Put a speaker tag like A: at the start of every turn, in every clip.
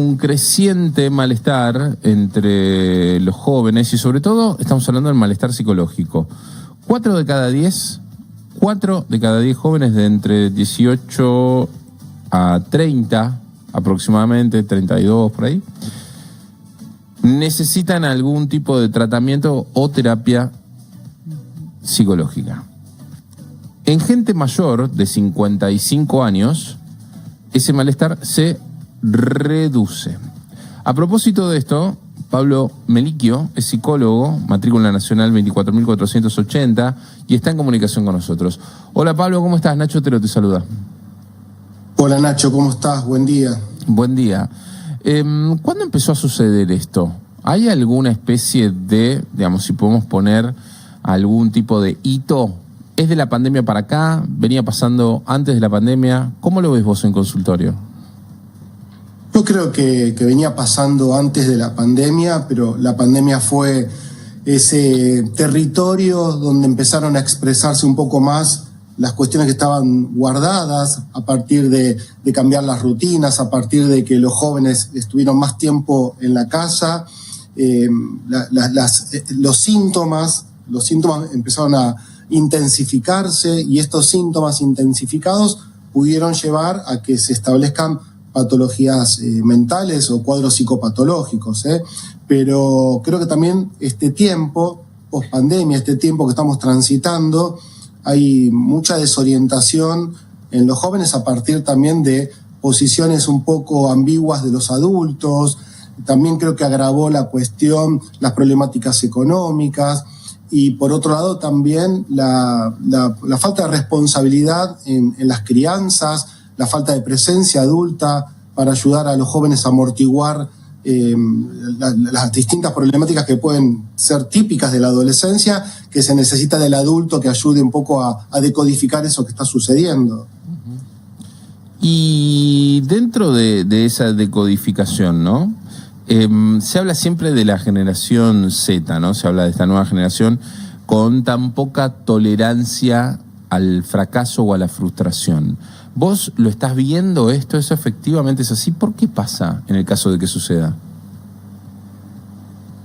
A: Un creciente malestar entre los jóvenes y sobre todo estamos hablando del malestar psicológico. 4 de cada 10 jóvenes de entre 18 a 30, aproximadamente 32 por ahí, necesitan algún tipo de tratamiento o terapia psicológica. En gente mayor de 55 años, ese malestar se reduce. A propósito de esto, Pablo Meliquio es psicólogo, matrícula nacional 24.480 y está en comunicación con nosotros. Hola Pablo, ¿cómo estás? Nacho Otero te saluda.
B: Hola Nacho, ¿cómo estás? Buen día.
A: Buen día. ¿Cuándo empezó a suceder esto? ¿Hay alguna especie de, digamos, si podemos poner algún tipo de hito? ¿Es de la pandemia para acá? ¿Venía pasando antes de la pandemia? ¿Cómo lo ves vos en consultorio?
B: Yo creo que venía pasando antes de la pandemia, pero la pandemia fue ese territorio donde empezaron a expresarse un poco más las cuestiones que estaban guardadas a partir de cambiar las rutinas, a partir de que los jóvenes estuvieron más tiempo en la casa. Los síntomas empezaron a intensificarse y estos síntomas intensificados pudieron llevar a que se establezcan patologías mentales o cuadros psicopatológicos, pero creo que también este tiempo, post-pandemia, este tiempo que estamos transitando, hay mucha desorientación en los jóvenes a partir también de posiciones un poco ambiguas de los adultos. También creo que agravó la cuestión, las problemáticas económicas y por otro lado también la falta de responsabilidad en las crianzas, la falta de presencia adulta para ayudar a los jóvenes a amortiguar las distintas problemáticas que pueden ser típicas de la adolescencia, que se necesita del adulto que ayude un poco a decodificar eso que está sucediendo.
A: Y dentro de esa decodificación, ¿no? Se habla siempre de la generación Z, ¿no? Se habla de esta nueva generación con tan poca tolerancia al fracaso o a la frustración. ¿Vos lo estás viendo esto? ¿Eso efectivamente es así? ¿Por qué pasa en el caso de que suceda?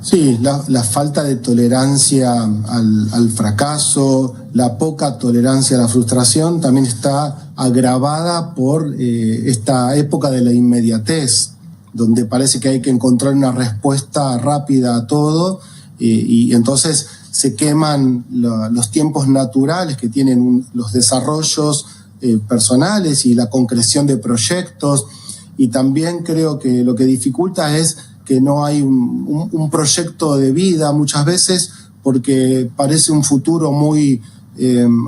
B: Sí, la falta de tolerancia al fracaso, la poca tolerancia a la frustración también está agravada por esta época de la inmediatez, donde parece que hay que encontrar una respuesta rápida a todo y entonces se queman los tiempos naturales que tienen los desarrollos personales y la concreción de proyectos, y también creo que lo que dificulta es que no hay un proyecto de vida muchas veces porque parece un futuro muy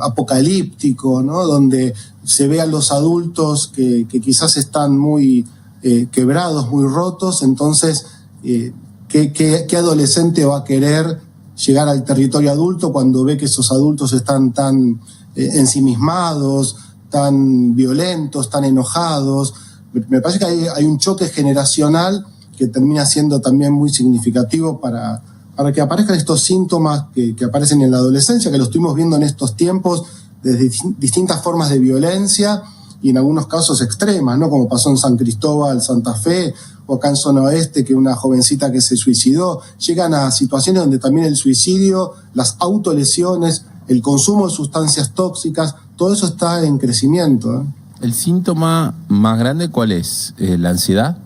B: apocalíptico, ¿no? Donde se ve a los adultos que quizás están muy quebrados, muy rotos. Entonces, ¿qué adolescente va a querer llegar al territorio adulto cuando ve que esos adultos están tan ensimismados, tan violentos, tan enojados? Me parece que hay un choque generacional que termina siendo también muy significativo para que aparezcan estos síntomas que aparecen en la adolescencia, que lo estuvimos viendo en estos tiempos, desde distintas formas de violencia y en algunos casos extremas, ¿no? Como pasó en San Cristóbal, Santa Fe, o acá en Zona Oeste, que una jovencita que se suicidó. Llegan a situaciones donde también el suicidio, las autolesiones, el consumo de sustancias tóxicas, todo eso está en crecimiento.
A: ¿El síntoma más grande cuál es? ¿La ansiedad?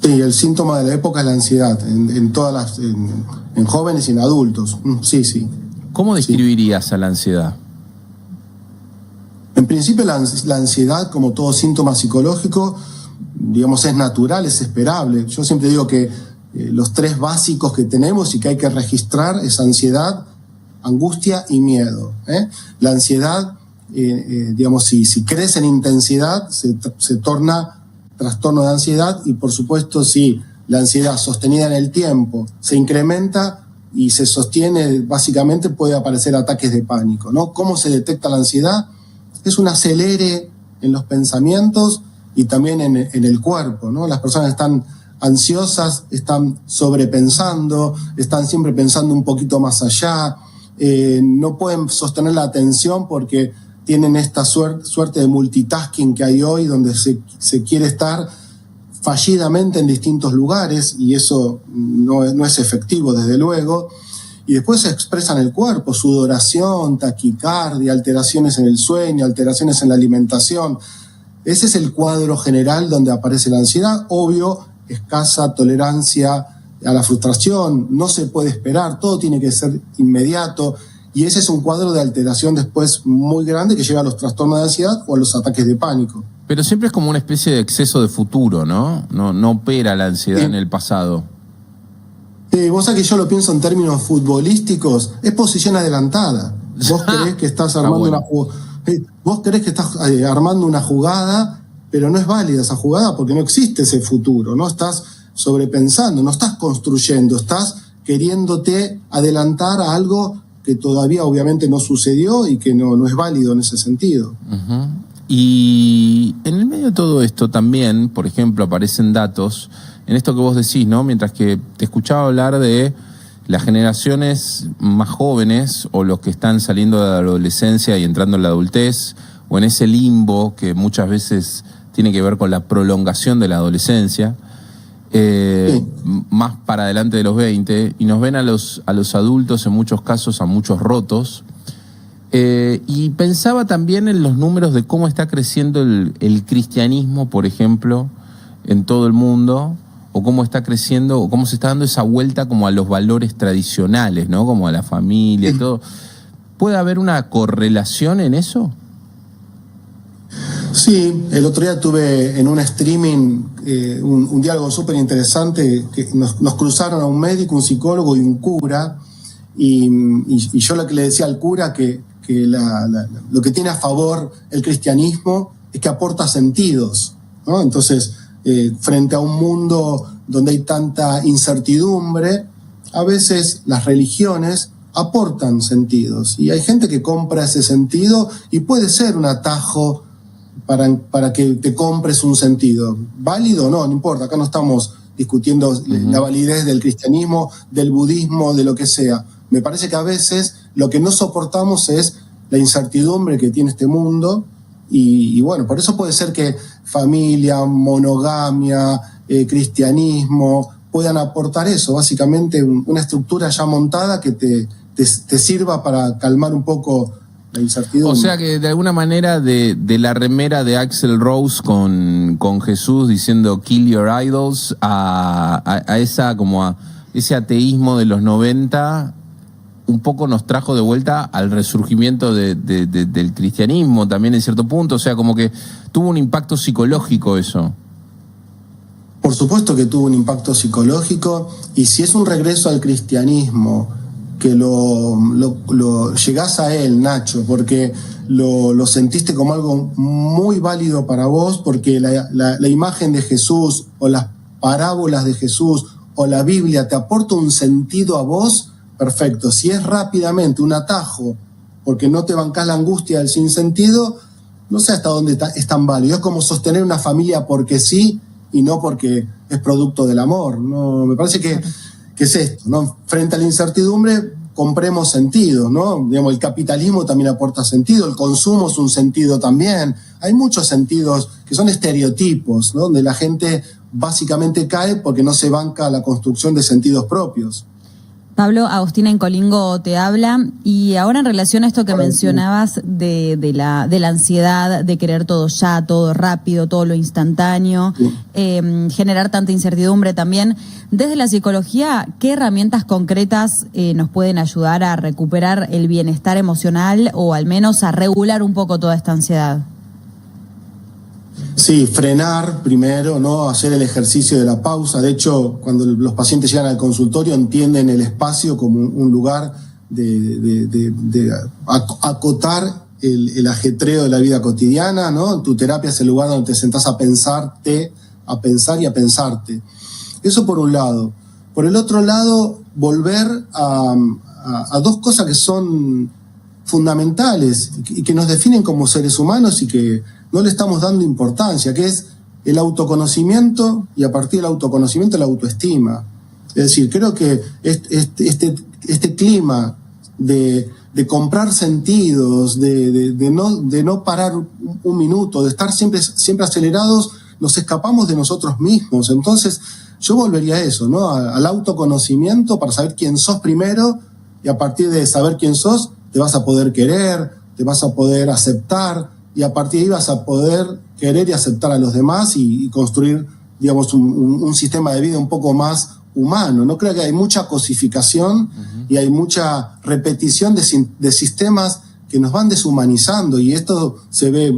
B: Sí, el síntoma de la época es la ansiedad, en jóvenes y en adultos. Sí.
A: ¿Cómo describirías a la ansiedad?
B: En principio la ansiedad, como todo síntoma psicológico, digamos, es natural, es esperable. Yo siempre digo que los 3 básicos que tenemos y que hay que registrar es ansiedad, angustia y miedo. La ansiedad, digamos, si crece en intensidad, se torna trastorno de ansiedad, y por supuesto si la ansiedad sostenida en el tiempo se incrementa y se sostiene, básicamente puede aparecer ataques de pánico, ¿no? ¿Cómo se detecta la ansiedad? Es un acelere en los pensamientos y también en el cuerpo, ¿no? Las personas están ansiosas, están sobrepensando, están siempre pensando un poquito más allá, no pueden sostener la atención porque tienen esta suerte de multitasking que hay hoy, donde se quiere estar fallidamente en distintos lugares, y eso no es efectivo desde luego, y después se expresa en el cuerpo, sudoración, taquicardia, alteraciones en el sueño, alteraciones en la alimentación. Ese es el cuadro general donde aparece la ansiedad. Obvio, escasa tolerancia a la frustración, no se puede esperar, todo tiene que ser inmediato, y ese es un cuadro de alteración después muy grande que lleva a los trastornos de ansiedad o a los ataques de pánico.
A: Pero siempre es como una especie de exceso de futuro, ¿no? No opera la ansiedad en el pasado.
B: Vos sabés que yo lo pienso en términos futbolísticos, es posición adelantada. Vos creés que estás armando vos creés que estás armando una jugada, pero no es válida esa jugada porque no existe ese futuro, no estás sobrepensando, no estás construyendo, estás queriéndote adelantar a algo que todavía obviamente no sucedió y que no es válido en ese sentido.
A: Uh-huh. Y en el medio de todo esto también, por ejemplo, aparecen datos en esto que vos decís, ¿no? Mientras que te escuchaba hablar de las generaciones más jóvenes o los que están saliendo de la adolescencia y entrando en la adultez, o en ese limbo que muchas veces tiene que ver con la prolongación de la adolescencia, más para adelante de los 20, y nos ven a los adultos en muchos casos, a muchos rotos. Y pensaba también en los números de cómo está creciendo el cristianismo, por ejemplo, en todo el mundo, o cómo está creciendo, o cómo se está dando esa vuelta como a los valores tradicionales, ¿no? Como a la familia y todo. ¿Puede haber una correlación en eso?
B: Sí, el otro día tuve en un streaming un diálogo súper interesante, que nos cruzaron a un médico, un psicólogo y un cura, y yo lo que le decía al cura que lo que tiene a favor el cristianismo es que aporta sentidos, ¿no? Entonces, frente a un mundo donde hay tanta incertidumbre, a veces las religiones aportan sentidos, y hay gente que compra ese sentido y puede ser un atajo para que te compres un sentido. ¿Válido? No importa, acá no estamos discutiendo la validez del cristianismo, del budismo, de lo que sea. Me parece que a veces lo que no soportamos es la incertidumbre que tiene este mundo, y bueno, por eso puede ser que familia, monogamia, cristianismo puedan aportar eso, básicamente una estructura ya montada que te sirva para calmar un poco la incertidumbre.
A: O sea que de alguna manera de la remera de Axl Rose con Jesús diciendo kill your idols a ese ateísmo de los 90, un poco nos trajo de vuelta al resurgimiento del cristianismo también en cierto punto. O sea, como que tuvo un impacto psicológico eso.
B: Por supuesto que tuvo un impacto psicológico, y si es un regreso al cristianismo, que lo llegás a él, Nacho, porque lo sentiste como algo muy válido para vos, porque la imagen de Jesús o las parábolas de Jesús o la Biblia te aporta un sentido a vos, perfecto. Si es rápidamente un atajo porque no te bancás la angustia del sinsentido, no sé hasta dónde es tan válido. Es como sostener una familia porque sí y no porque es producto del amor. No, me parece que es esto, ¿no? Frente a la incertidumbre, compremos sentido, ¿no? Digamos, el capitalismo también aporta sentido, el consumo es un sentido también. Hay muchos sentidos que son estereotipos, ¿no? Donde la gente básicamente cae porque no se banca la construcción de sentidos propios.
C: Pablo, Agustina en Colingo te habla, y ahora en relación a esto que mencionabas de la ansiedad, de querer todo ya, todo rápido, todo lo instantáneo, generar tanta incertidumbre también, desde la psicología, ¿qué herramientas concretas nos pueden ayudar a recuperar el bienestar emocional o al menos a regular un poco toda esta ansiedad?
B: Sí, frenar primero, ¿no? Hacer el ejercicio de la pausa. De hecho, cuando los pacientes llegan al consultorio, entienden el espacio como un lugar de acotar el ajetreo de la vida cotidiana, ¿no? Tu terapia es el lugar donde te sentás a pensarte, a pensar y a pensarte. Eso por un lado. Por el otro lado, volver a dos cosas que son fundamentales y que nos definen como seres humanos y que no le estamos dando importancia, que es el autoconocimiento, y a partir del autoconocimiento la autoestima. Es decir, creo que este clima de comprar sentidos, de no parar un minuto, de estar siempre acelerados, nos escapamos de nosotros mismos. Entonces, yo volvería a eso, ¿no? Al autoconocimiento para saber quién sos primero, y a partir de saber quién sos, te vas a poder querer, te vas a poder aceptar, y a partir de ahí vas a poder querer y aceptar a los demás y construir, digamos, un sistema de vida un poco más humano. No creo que hay mucha cosificación y hay mucha repetición de sistemas que nos van deshumanizando, y esto se ve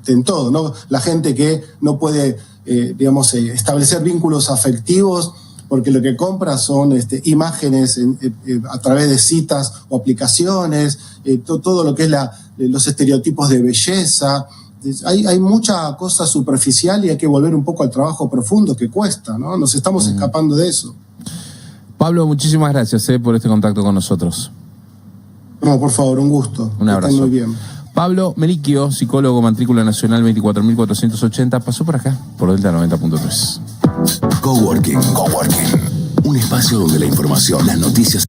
B: en todo, ¿no? La gente que no puede, establecer vínculos afectivos porque lo que compra son imágenes a través de citas o aplicaciones, todo lo que es los estereotipos de belleza. Hay mucha cosa superficial y hay que volver un poco al trabajo profundo que cuesta, ¿no? Nos estamos escapando de eso.
A: Pablo, muchísimas gracias por este contacto con nosotros.
B: No, por favor, un gusto.
A: Un abrazo.
B: Estén muy bien.
A: Pablo Melicchio, psicólogo, matrícula nacional 24.480, pasó por acá, por Delta 90.3.
D: Coworking. Un espacio donde la información, las noticias